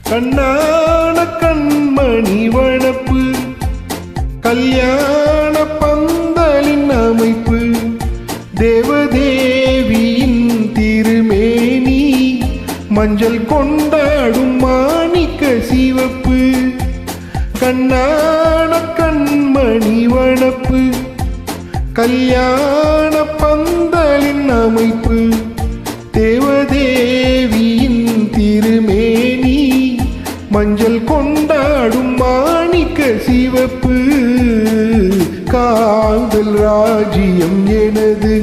கண்ணான கண்மணி வனப்பு கல்யாண பந்தலின் அமைப்பு தேவதேவியின் திருமேனி மஞ்சள் கொண்டாடும் மாணிக்க சிவப்பு கண்ணான கண்மணி வனப்பு கல்யாண பந்தலின் அமைப்பு தேவதேவியின் திருமேனி மஞ்சள் கொண்டாடும் மாணிக்க சிவப்பு காதல் ராஜ்யம் எனது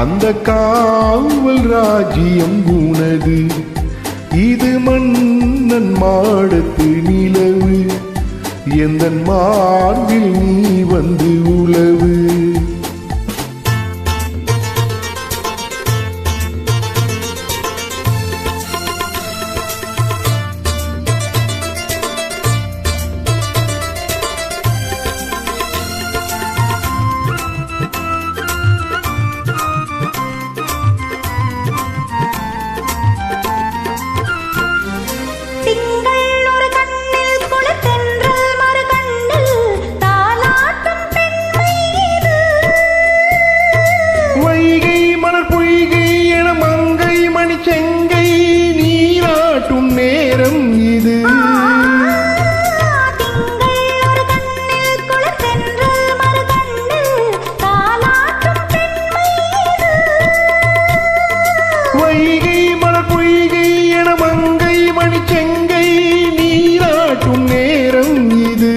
அந்த காவல் ராஜ்யம் உனது இது மன்னன் மாடத்து நிலவு எந்தன் மார்பில் நீ வந்து உலவு செங்கை நீராட்டும் நேரம் இது வைகை மலர் பொய்கை என மங்கை மணி செங்கை நீராட்டும் நேரம் இது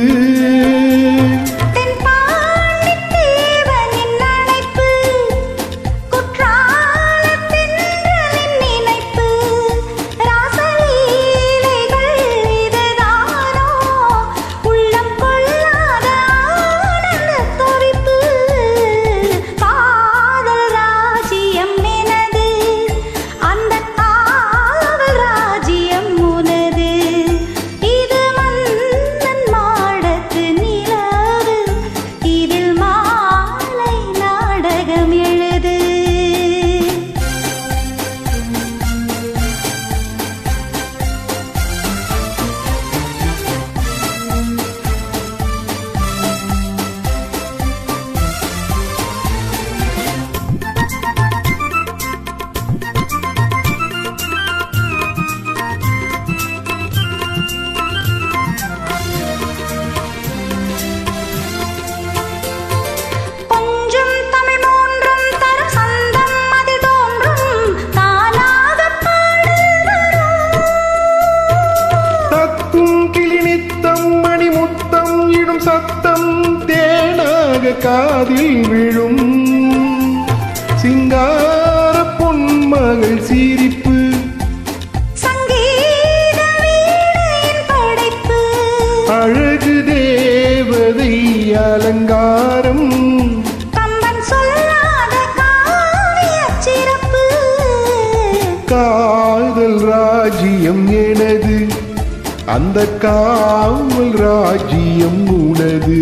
சத்தம் தேனாக காதில் விழும் சிங்கார பொன்மகள் சிரிப்பு அழகு தேவதை அலங்காரம் காதல் ராஜ்யம் எனது அந்த காவல் ராஜ்யம் உனது